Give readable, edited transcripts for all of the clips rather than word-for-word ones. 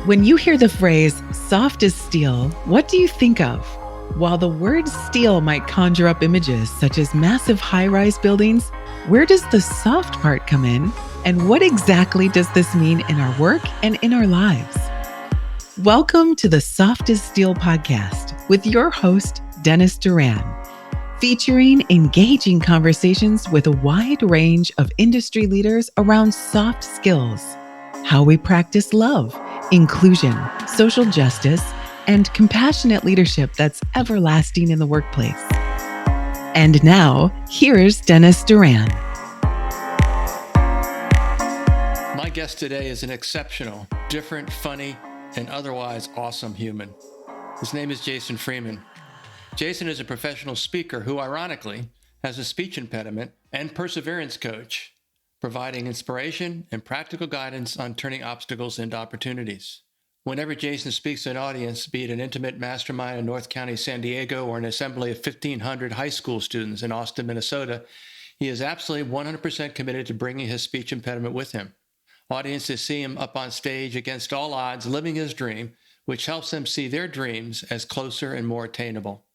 When you hear the phrase soft as steel, what do you think of? While the word steel might conjure up images such as massive high rise buildings, where does the soft part come in? And what exactly does this mean in our work and in our lives? Welcome to the Soft as Steel podcast with your host, Dennis Duran, featuring engaging conversations with a wide range of industry leaders around soft skills, how we practice love, inclusion, social justice, and compassionate leadership that's everlasting in the workplace. And now, here's Dennis Duran. My guest today is an exceptional, different, funny, and otherwise awesome human. His name is Jason Freeman. Jason is a professional speaker who, ironically, has a speech impediment and perseverance coach, providing inspiration and practical guidance on turning obstacles into opportunities. Whenever Jason speaks to an audience, be it an intimate mastermind in North County, San Diego, or an assembly of 1,500 high school students in Austin, Minnesota, he is absolutely 100% committed to bringing his speech impediment with him. Audiences see him up on stage against all odds, living his dream, which helps them see their dreams as closer and more attainable.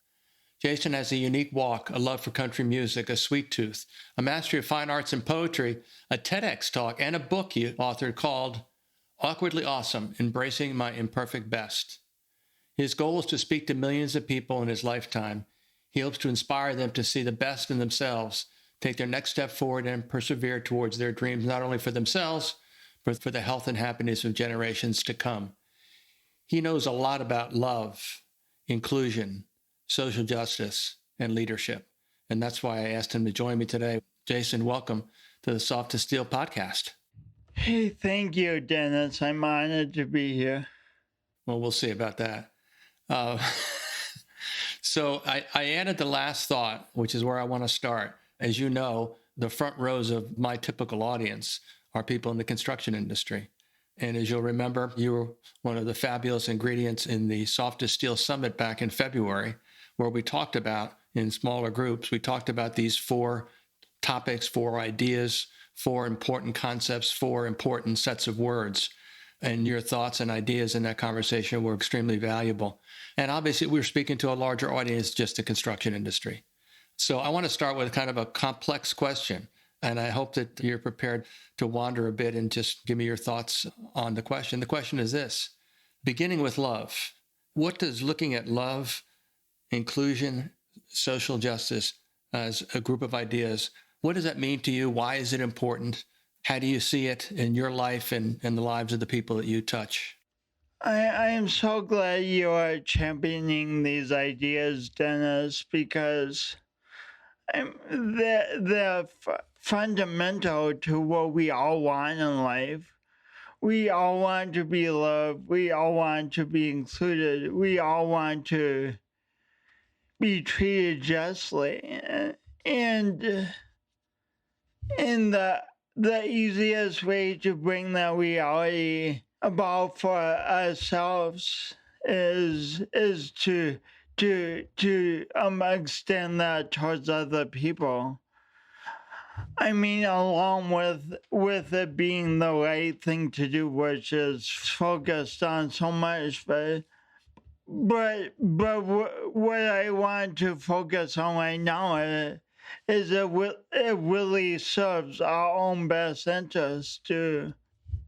Jason has a unique walk, a love for country music, a sweet tooth, a mastery of fine arts and poetry, a TEDx talk, and a book he authored called Awkwardly Awesome, Embracing My Imperfect Best. His goal is to speak to millions of people in his lifetime. He hopes to inspire them to see the best in themselves, take their next step forward, and persevere towards their dreams, not only for themselves, but for the health and happiness of generations to come. He knows a lot about love, inclusion, social justice, and leadership. And that's why I asked him to join me today. Jason, welcome to the Soft as Steel podcast. Hey, thank you, Dennis. I'm honored to be here. Well, we'll see about that. So I added the last thought, which is where I want to start. As you know, the front rows of my typical audience are people in the construction industry. And as you'll remember, you were one of the fabulous ingredients in the Soft as Steel Summit back in February, where we talked about, in smaller groups, we talked about these 4 topics, 4 ideas, 4 important concepts, 4 important sets of words. And your thoughts and ideas in that conversation were extremely valuable. And obviously, we were speaking to a larger audience, just the construction industry. So I want to start with kind of a complex question. And I hope that you're prepared to wander a bit and just give me your thoughts on the question. The question is this: beginning with love, what does looking at love, inclusion, social justice as a group of ideas, what does that mean to you? Why is it important? How do you see it in your life and the lives of the people that you touch? I am so glad you are championing these ideas, Dennis, because they're fundamental to what we all want in life. We all want to be loved. We all want to be included. We all want to be treated justly. And the easiest way to bring that reality about for ourselves is to extend that towards other people. I mean, along with it being the right thing to do, which is focused on so much, but what I want to focus on right now is it really serves our own best interest to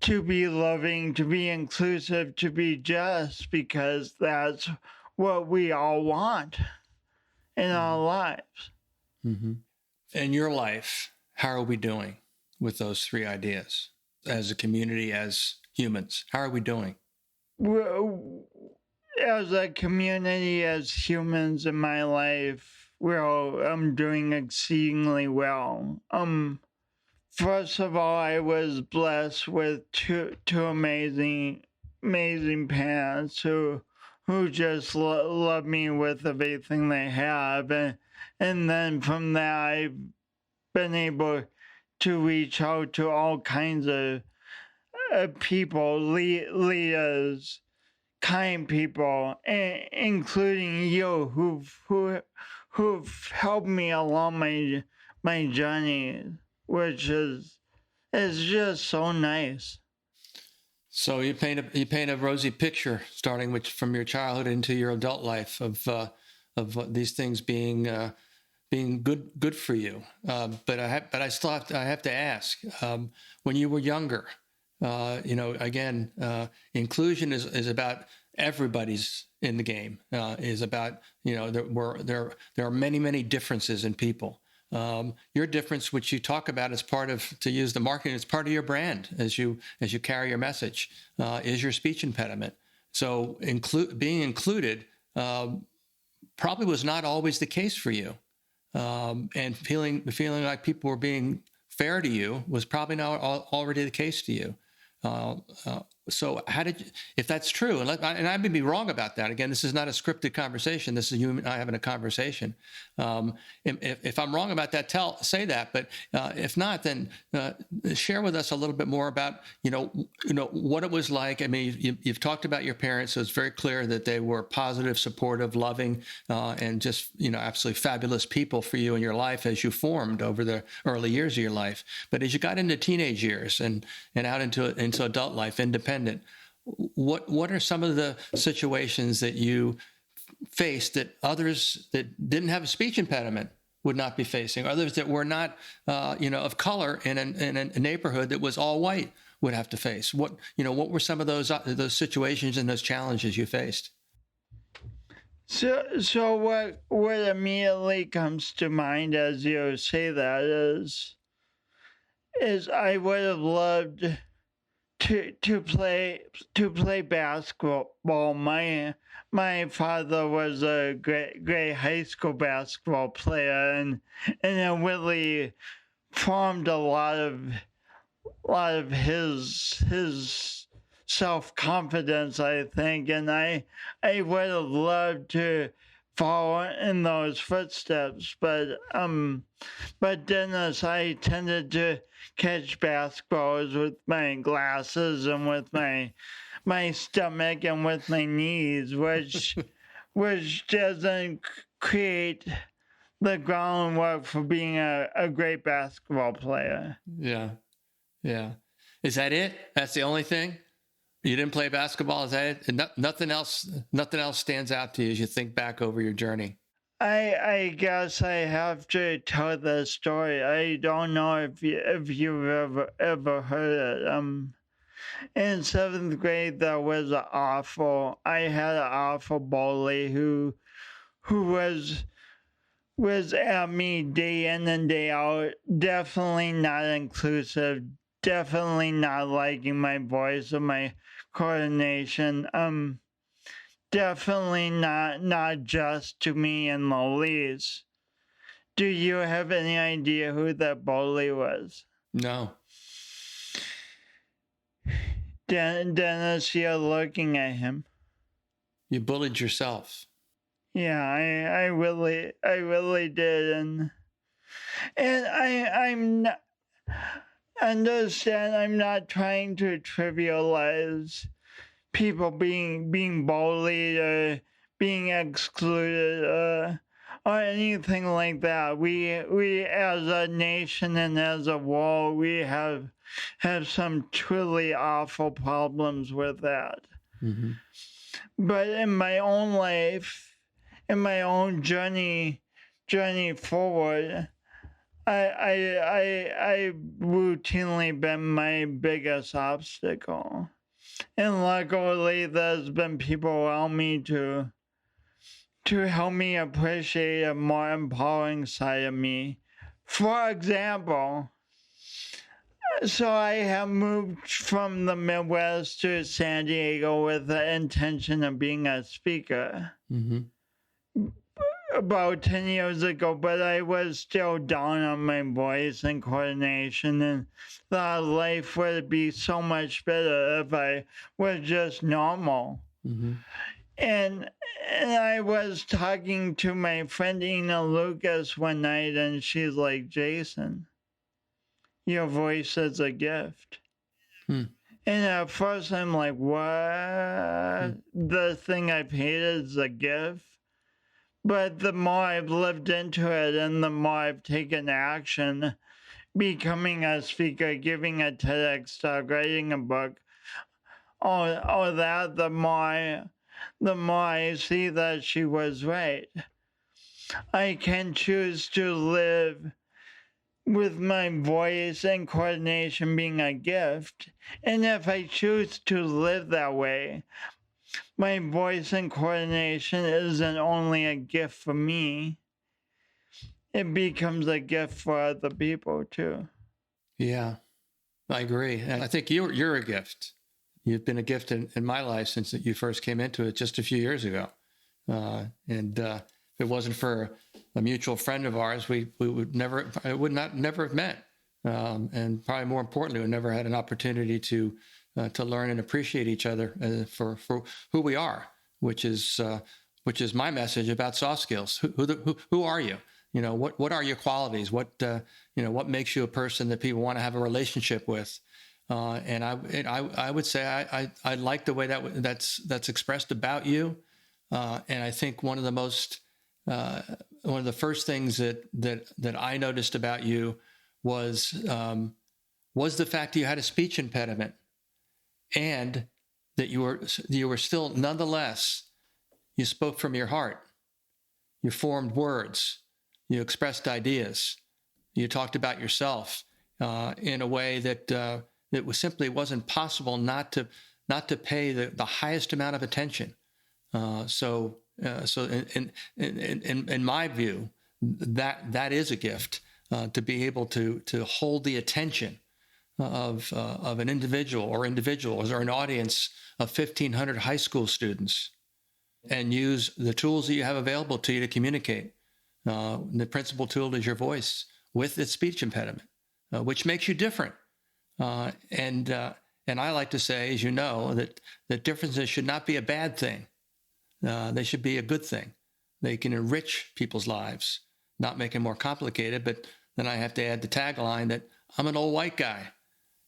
be loving, to be inclusive, to be just, because that's what we all want in our lives. Mm-hmm. In your life, how are we doing with those 3 ideas? As a community, as humans, how are we doing? As a community, as humans in my life, I'm doing exceedingly well. First of all, I was blessed with two amazing parents who just love me with everything they have, and then from that I've been able to reach out to all kinds of people, leaders, kind people, including you, who've helped me along my journey, which is just so nice. So you paint a rosy picture, starting from your childhood into your adult life of these things being good for you. But I still have to ask, when you were younger, again, inclusion is about everybody's in the game. Is about there are many differences in people. Your difference, which you talk about as part of, to use the marketing, it's part of your brand as you carry your message, is your speech impediment. So being included probably was not always the case for you. And feeling like people were being fair to you was probably not already the case to you. So how did you, if that's true, and I may be wrong about that. Again, this is not a scripted conversation. This is you and I having a conversation. If I'm wrong about that, say that. But if not, then share with us a little bit more about what it was like. I mean, you've talked about your parents, so it's very clear that they were positive, supportive, loving, and just absolutely fabulous people for you in your life as you formed over the early years of your life. But as you got into teenage years and out into adult life, independent, what are some of the situations that you faced that others that didn't have a speech impediment would not be facing, others that were not of color in a neighborhood that was all white would have to face? What were some of those situations and those challenges you faced? So what immediately comes to mind as you say that is I would have loved to play basketball. My father was a great high school basketball player, and it really formed a lot of his self-confidence, I think, and I would have loved to follow in those footsteps, but Dennis, I tended to catch basketballs with my glasses and with my stomach and with my knees, which doesn't create the groundwork for being a great basketball player. Yeah. Is that it? That's the only thing? You didn't play basketball? Is that it? Nothing else stands out to you as you think back over your journey? I guess I have to tell the story. I don't know if you've ever heard it. In 7th grade, I had an awful bully who was at me day in and day out, definitely not inclusive, definitely not liking my voice or my coordination. Definitely not just to me in the least. Do you have any idea who that bully was? No. Dennis, you're looking at him. You bullied yourself. Yeah, I really did, and I'm not, understand. I'm not trying to trivialize people being bullied or being excluded or anything like that. We as a nation and as a world, we have some truly awful problems with that. Mm-hmm. But in my own life, in my own journey forward, I routinely been my biggest obstacle. And luckily, there's been people around me to help me appreciate a more empowering side of me. For example, so I have moved from the Midwest to San Diego with the intention of being a speaker. Mm-hmm. About 10 years ago, but I was still down on my voice and coordination, and thought life would be so much better if I was just normal. Mm-hmm. And I was talking to my friend Ina Lucas one night, and she's like, Jason, your voice is a gift. Hmm. And at first I'm like, what? The thing I've hated is a gift? But the more I've lived into it and the more I've taken action, becoming a speaker, giving a TEDx talk, writing a book, all that, the more I see that she was right. I can choose to live with my voice and coordination being a gift. And if I choose to live that way, my voice and coordination isn't only a gift for me, it becomes a gift for other people too. Yeah, I agree. And I think you're a gift. You've been a gift in my life since you first came into it just a few years ago. And if it wasn't for a mutual friend of ours, we would never have met. And probably more importantly, we never had an opportunity to learn and appreciate each other for who we are, which is my message about soft skills. Who are you? You know, what are your qualities? What makes you a person that people want to have a relationship with? And I would say I like the way that's expressed about you. And I think one of the first things that I noticed about you was the fact that you had a speech impediment, and that you were still, nonetheless, you spoke from your heart. You formed words. You expressed ideas. You talked about yourself in a way that simply wasn't possible not to pay the highest amount of attention. So in my view, that is a gift, to be able to hold the attention of an individual or individuals or an audience of 1,500 high school students, and use the tools that you have available to you to communicate. The principal tool is your voice with its speech impediment, which makes you different. And I like to say, as you know, that differences should not be a bad thing. They should be a good thing. They can enrich people's lives, not make it more complicated. But then I have to add the tagline that I'm an old white guy.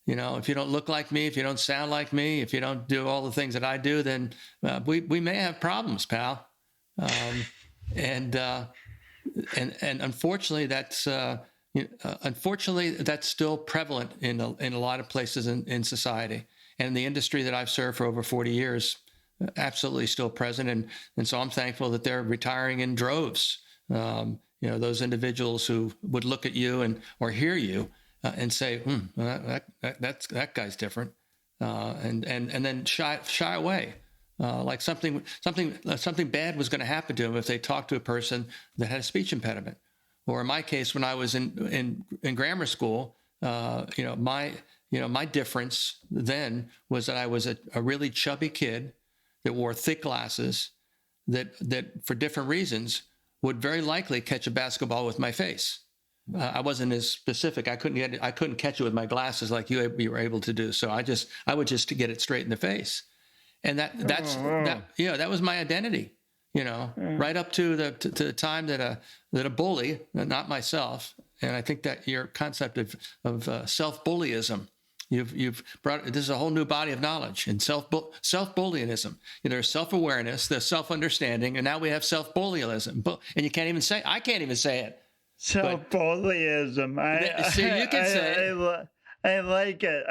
You know, if you don't look like me, if you don't sound like me, if you don't do all the things that I do, then we may have problems, pal. And unfortunately, that's still prevalent in a lot of places in society, and in the industry that I've served for over 40 years. Absolutely still present. And so I'm thankful that they're retiring in droves. Those individuals who would look at you or hear you and say, that guy's different. And then shy away. Like something bad was going to happen to them if they talked to a person that had a speech impediment. Or in my case, when I was in grammar school, my difference then was that I was a really chubby kid that wore thick glasses that for different reasons would very likely catch a basketball with my face. I wasn't as specific. I couldn't catch it with my glasses like you were able to do. So I would just get it straight in the face. And that was my identity, right up to the time that a bully, not myself. And I think that your concept of self-bullyism, You've brought, this is a whole new body of knowledge in self-bullyism. There's self-awareness, there's self-understanding, and now we have self-bullyism. And you can't even say, I can't even say it. Self-bullyism. So you can say it. I like it.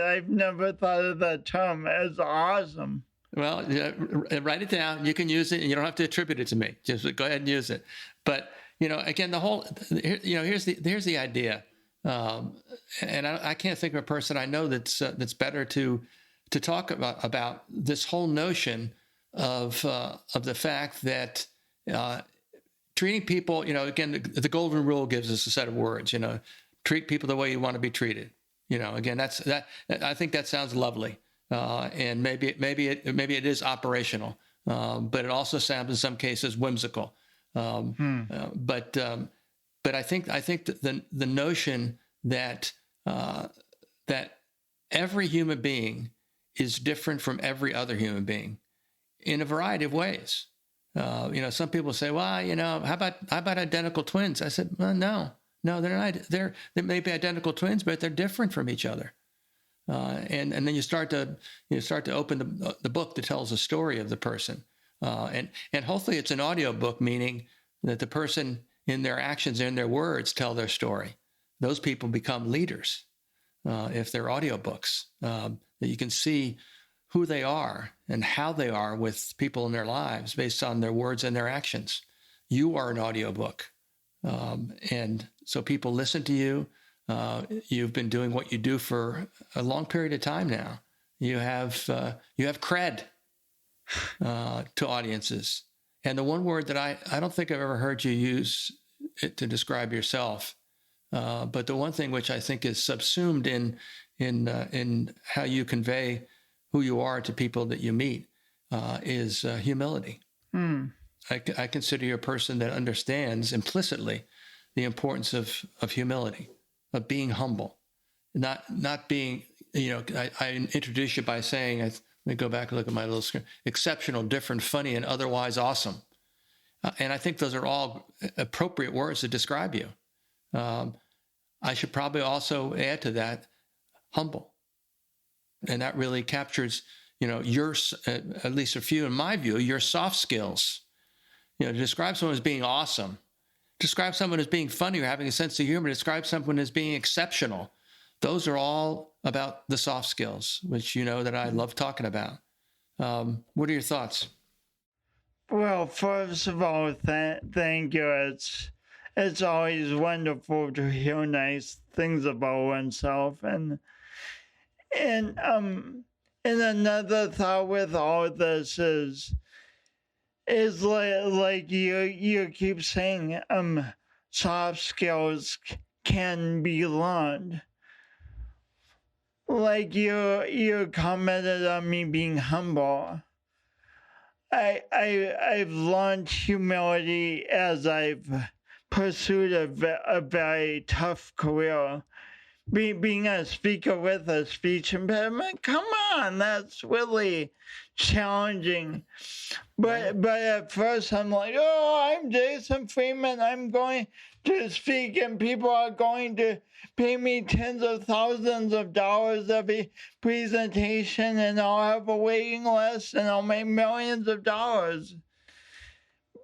I've never thought of that term. It's awesome. Well, write it down. You can use it, and you don't have to attribute it to me. Just go ahead and use it. But, again, here's the idea. And I can't think of a person I know that's better to talk about this whole notion of the fact that treating people, again, the golden rule gives us a set of words, treat people the way you want to be treated. Again, I think that sounds lovely, and maybe it is operational, but it also sounds in some cases whimsical. But I think that the notion that every human being is different from every other human being in a variety of ways. Some people say, well, how about identical twins? I said, well, no, they're not. They may be identical twins, but they're different from each other. And then you start to open the book that tells the story of the person, and hopefully it's an audio book, meaning that the person in their actions and their words tell their story. Those people become leaders if they're audiobooks, that you can see who they are and how they are with people in their lives based on their words and their actions. You are an audiobook. And so people listen to you. You've been doing what you do for a long period of time now. You have cred to audiences. And the one word that I don't think I've ever heard you use it to describe yourself, but the one thing which I think is subsumed in how you convey who you are to people that you meet is humility. I consider you a person that understands implicitly the importance of humility, of being humble, not being, I introduced you by saying, let me go back and look at my little screen, exceptional, different, funny, and otherwise awesome. And I think those are all appropriate words to describe you. I should probably also add to that, humble. And that really captures, your, at least a few in my view, your soft skills. To describe someone as being awesome, describe someone as being funny or having a sense of humor, describe someone as being exceptional. Those are all about the soft skills, which that I love talking about. What are your thoughts? Well, first of all, thank you. It's always wonderful to hear nice things about oneself, and another thought with all this is like you keep saying, soft skills can be learned. Like you commented on me being humble. I've learned humility as I've pursued a very tough career. Being a speaker with a speech impediment, come on, that's really challenging. But at first I'm like, I'm Jason Freeman. I'm going to speak and people are going to pay me tens of thousands of dollars every presentation, and I'll have a waiting list and I'll make millions of dollars.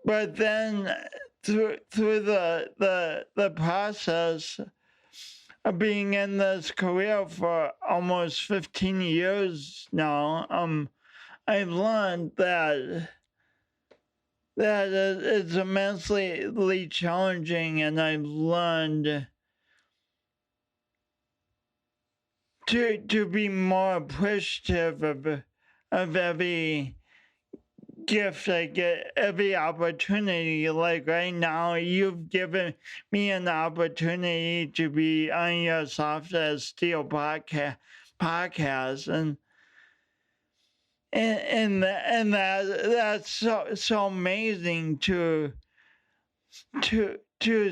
But then through the process of being in this career for almost 15 years now, I've learned that it's immensely challenging, and I've learned to be more appreciative of every gift I get, every opportunity. Like right now, you've given me an opportunity to be on your Soft as Steel podcast, and that's so amazing to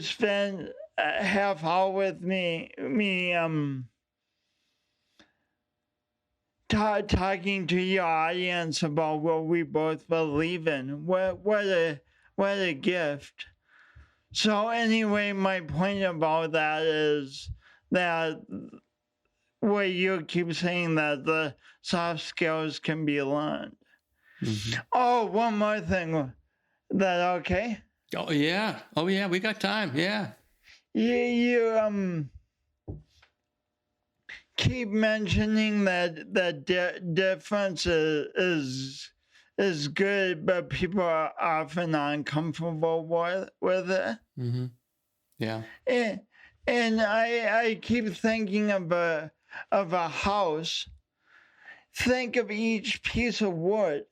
spend a half hour with me talking to your audience about what we both believe in. What a gift. So anyway, my point about that is that what you keep saying, that the soft skills can be learned. Mm-hmm. Oh, one more thing. Is that okay? Oh yeah, we got time. Yeah. You keep mentioning that difference is good, but people are often uncomfortable with it. Mm-hmm. Yeah. And I keep thinking of a house. Think of each piece of wood.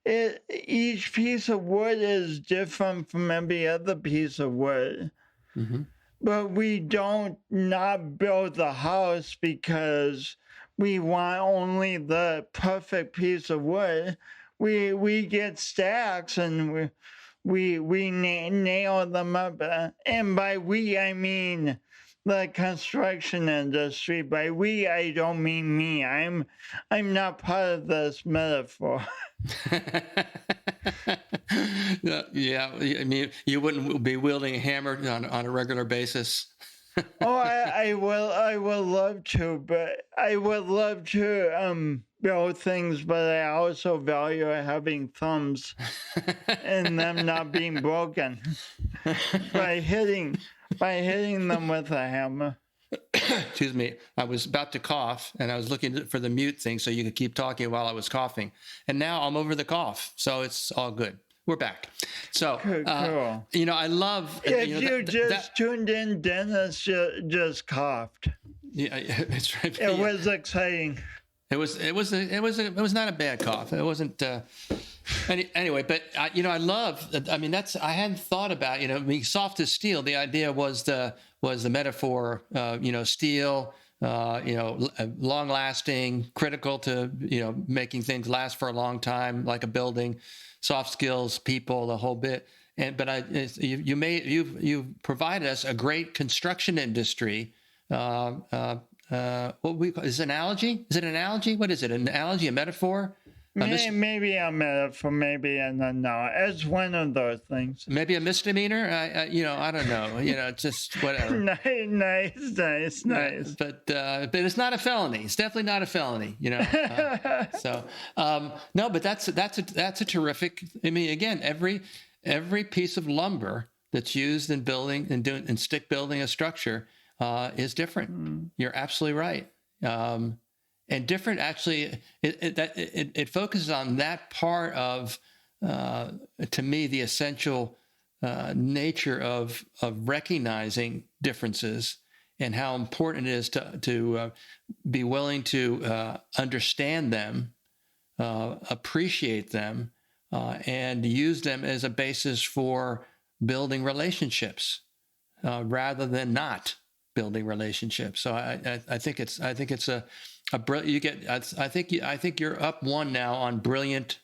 Each piece of wood is different from every other piece of wood. Mm-hmm. But we don't not build the house because we want only the perfect piece of wood. We get stacks and we nail them up. And by we, I mean the construction industry. By we, I don't mean me. I'm not part of this metaphor. Yeah, I mean, you wouldn't be wielding a hammer on a regular basis. I will love to, but I would love to build things, but I also value having thumbs and them not being broken by hitting them with a hammer. excuse me, I was about to cough and I was looking for the mute thing so you could keep talking while I was coughing. And now I'm over the cough. So it's all good. We're back. So, Cool. I love. If you just tuned in, Dennis just coughed. Yeah, it's right. It was exciting. It was not a bad cough. It wasn't. Anyway, but I love. I mean, I hadn't thought about. Soft as steel. The idea was the metaphor. Steel. Long lasting, critical to making things last for a long time, like a building. Soft skills, people, the whole bit. You've provided us a great construction industry. What we call is analogy? Is it an analogy? What is it? An analogy, a metaphor? Maybe a metaphor, maybe no. It's one of those things. Maybe a misdemeanor. I don't know. Just whatever. Nice. But it's not a felony. It's definitely not a felony. No, but that's a terrific. I mean, again, every piece of lumber that's used in building and stick building a structure is different. You're absolutely right. And different, actually, it focuses on that part of, to me, the essential nature of recognizing differences and how important it is to be willing to understand them, appreciate them, and use them as a basis for building relationships rather than not building relationships. So I think it's I think you're up one now on brilliant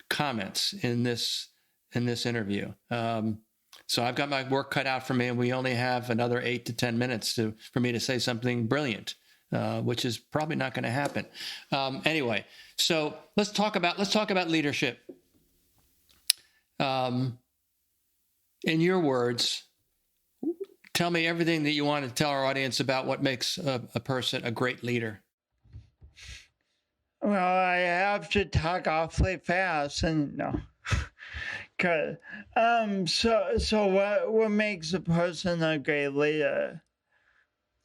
comments in this interview. So I've got my work cut out for me, and we only have another 8 to 10 minutes for me to say something brilliant, which is probably not going to happen. Anyway, so let's talk about leadership. In your words, tell me everything that you want to tell our audience about what makes a person a great leader. Well, I have to talk awfully fast, and no. So what makes a person a great leader?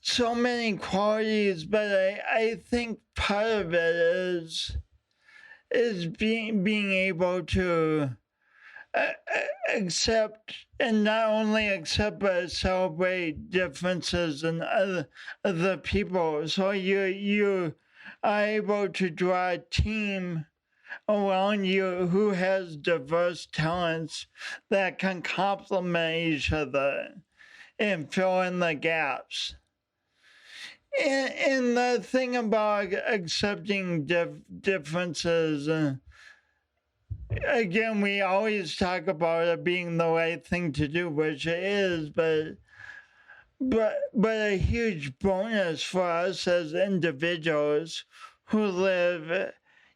So many qualities, but I think part of it is being able to accept, and not only accept, but celebrate differences in other people. So you are able to draw a team around you who has diverse talents that can complement each other and fill in the gaps. And the thing about accepting differences, again, we always talk about it being the right thing to do, which it is, but a huge bonus for us as individuals who live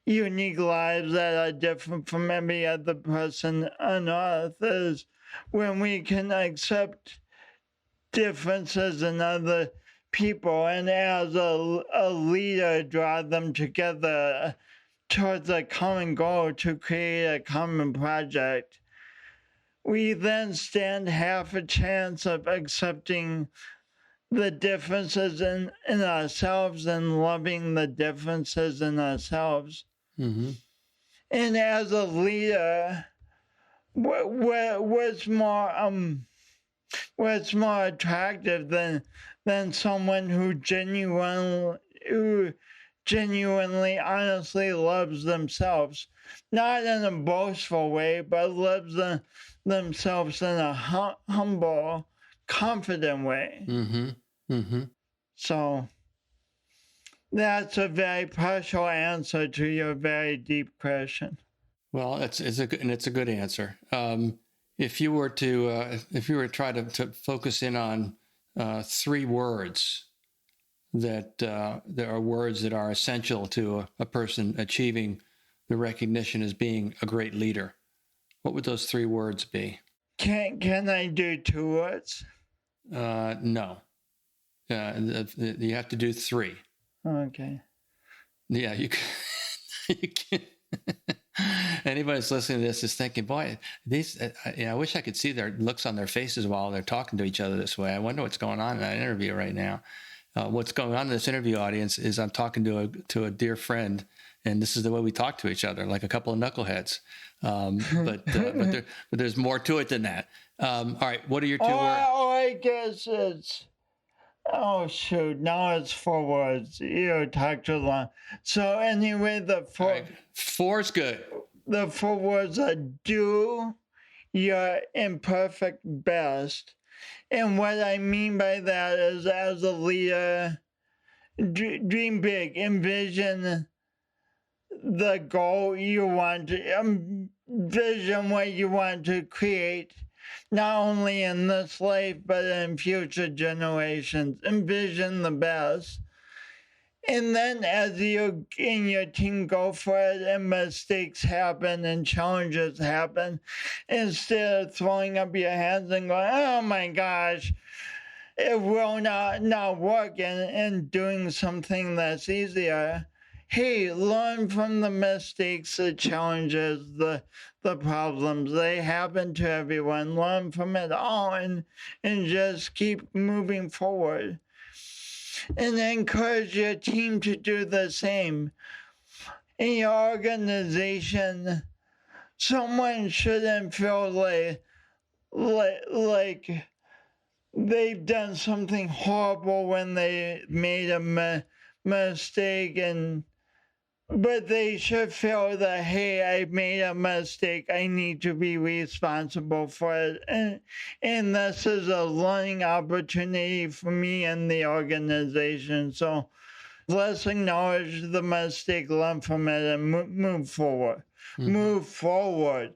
unique lives that are different from every other person on earth is when we can accept differences in other people and as a leader draw them together towards a common goal to create a common project. We then stand half a chance of accepting the differences in ourselves and loving the differences in ourselves. Mm-hmm. And as a leader, what's more attractive than someone who genuinely, honestly loves themselves, not in a boastful way, but loves themselves in a humble, confident way. Mm-hmm. Mm-hmm. So that's a very partial answer to your very deep question. Well, it's a good answer. If you were to try to focus in on 3 words that there are words that are essential to a person achieving the recognition as being a great leader, what would those 3 words be? Can I do 2 words? No. You have to do 3. Okay. Yeah, you can. Anybody that's listening to this is thinking, boy, these. I wish I could see their looks on their faces while they're talking to each other this way. I wonder what's going on in that interview right now. What's going on in this interview audience is I'm talking to a dear friend, and this is the way we talk to each other, like a couple of knuckleheads. But there's more to it than that. All right, what are your two words? I guess it's, oh shoot, now it's 4 words. You talked too long. So anyway, the 4... Right. 4's good. The 4 words are do your imperfect best. And what I mean by that is, as a leader, dream big, envision the goal you want to, envision what you want to create, not only in this life, but in future generations. Envision the best. And then as you and your team go for it and mistakes happen and challenges happen, instead of throwing up your hands and going, oh my gosh, it will not work, and doing something that's easier, hey, learn from the mistakes, the challenges, the problems. They happen to everyone. Learn from it all and just keep moving forward. And encourage your team to do the same. In your organization, someone shouldn't feel like they've done something horrible when they made a mistake, but they should feel that, hey, I made a mistake. I need to be responsible for it. And this is a learning opportunity for me and the organization. So let's acknowledge the mistake, learn from it, and move forward. Mm-hmm. Move forward.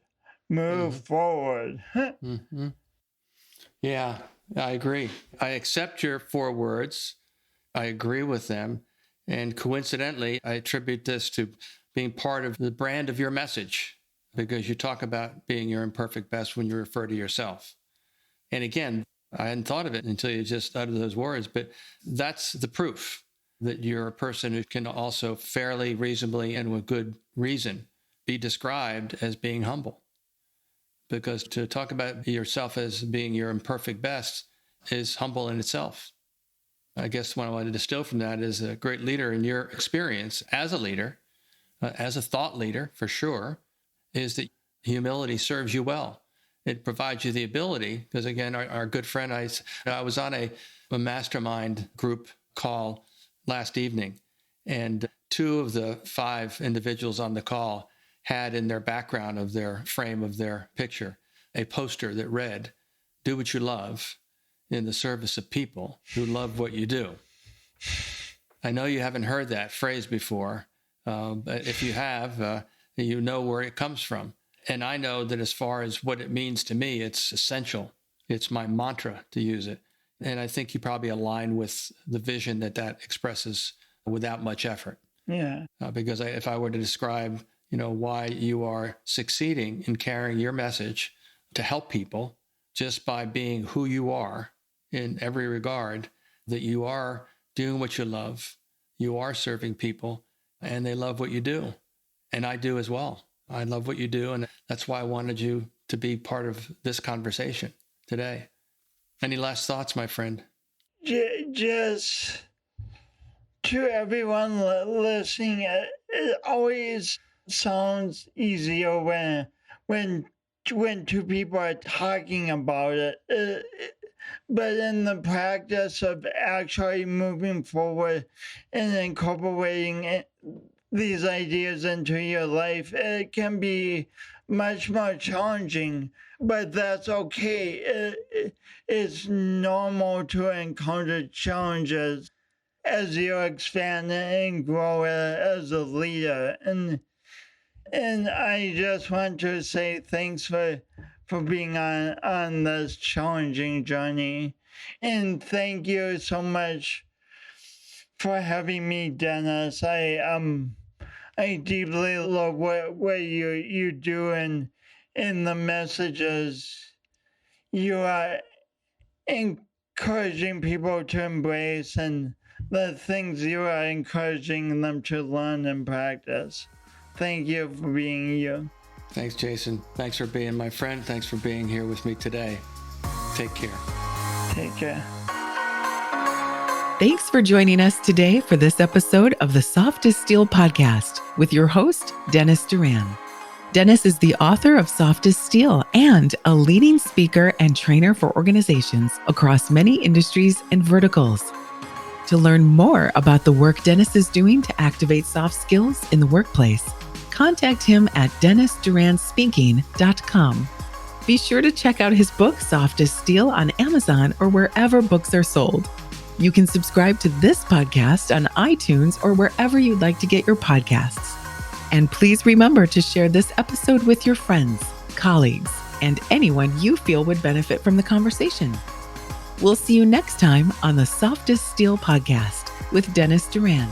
Move mm-hmm. forward. Mm-hmm. Yeah, I agree. I accept your 4 words. I agree with them. And coincidentally, I attribute this to being part of the brand of your message, because you talk about being your imperfect best when you refer to yourself. And again, I hadn't thought of it until you just uttered those words, but that's the proof that you're a person who can also fairly, reasonably, and with good reason be described as being humble. Because to talk about yourself as being your imperfect best is humble in itself. I guess what I want to distill from that is a great leader in your experience as a leader, as a thought leader for sure, is that humility serves you well. It provides you the ability, because again, our good friend, I was on a mastermind group call last evening, and 2 of the 5 individuals on the call had in their background of their frame of their picture a poster that read, "Do what you love in the service of people who love what you do." I know you haven't heard that phrase before, but if you have, you know where it comes from. And I know that as far as what it means to me, it's essential. It's my mantra to use it. And I think you probably align with the vision that expresses without much effort. Yeah. Because if I were to describe, why you are succeeding in carrying your message to help people just by being who you are, in every regard, that you are doing what you love, you are serving people, and they love what you do. And I do as well. I love what you do, and that's why I wanted you to be part of this conversation today. Any last thoughts, my friend? Just to everyone listening, it always sounds easier when 2 people are talking about it. But in the practice of actually moving forward and incorporating these ideas into your life, it can be much more challenging, but that's okay. It's normal to encounter challenges as you expand and grow as a leader. And I just want to say thanks for being on this challenging journey. And thank you so much for having me, Dennis. I deeply love what you do and the messages you are encouraging people to embrace, and the things you are encouraging them to learn and practice. Thank you for being you. Thanks, Jason. Thanks for being my friend. Thanks for being here with me today. Take care. Take care. Thanks for joining us today for this episode of the Soft as Steel podcast with your host, Dennis Duran. Dennis is the author of Soft as Steel and a leading speaker and trainer for organizations across many industries and verticals. To learn more about the work Dennis is doing to activate soft skills in the workplace, contact him at dennisduranspeaking.com. Be sure to check out his book, Soft as Steel, on Amazon or wherever books are sold. You can subscribe to this podcast on iTunes or wherever you'd like to get your podcasts. And please remember to share this episode with your friends, colleagues, and anyone you feel would benefit from the conversation. We'll see you next time on the Soft as Steel podcast with Dennis Duran.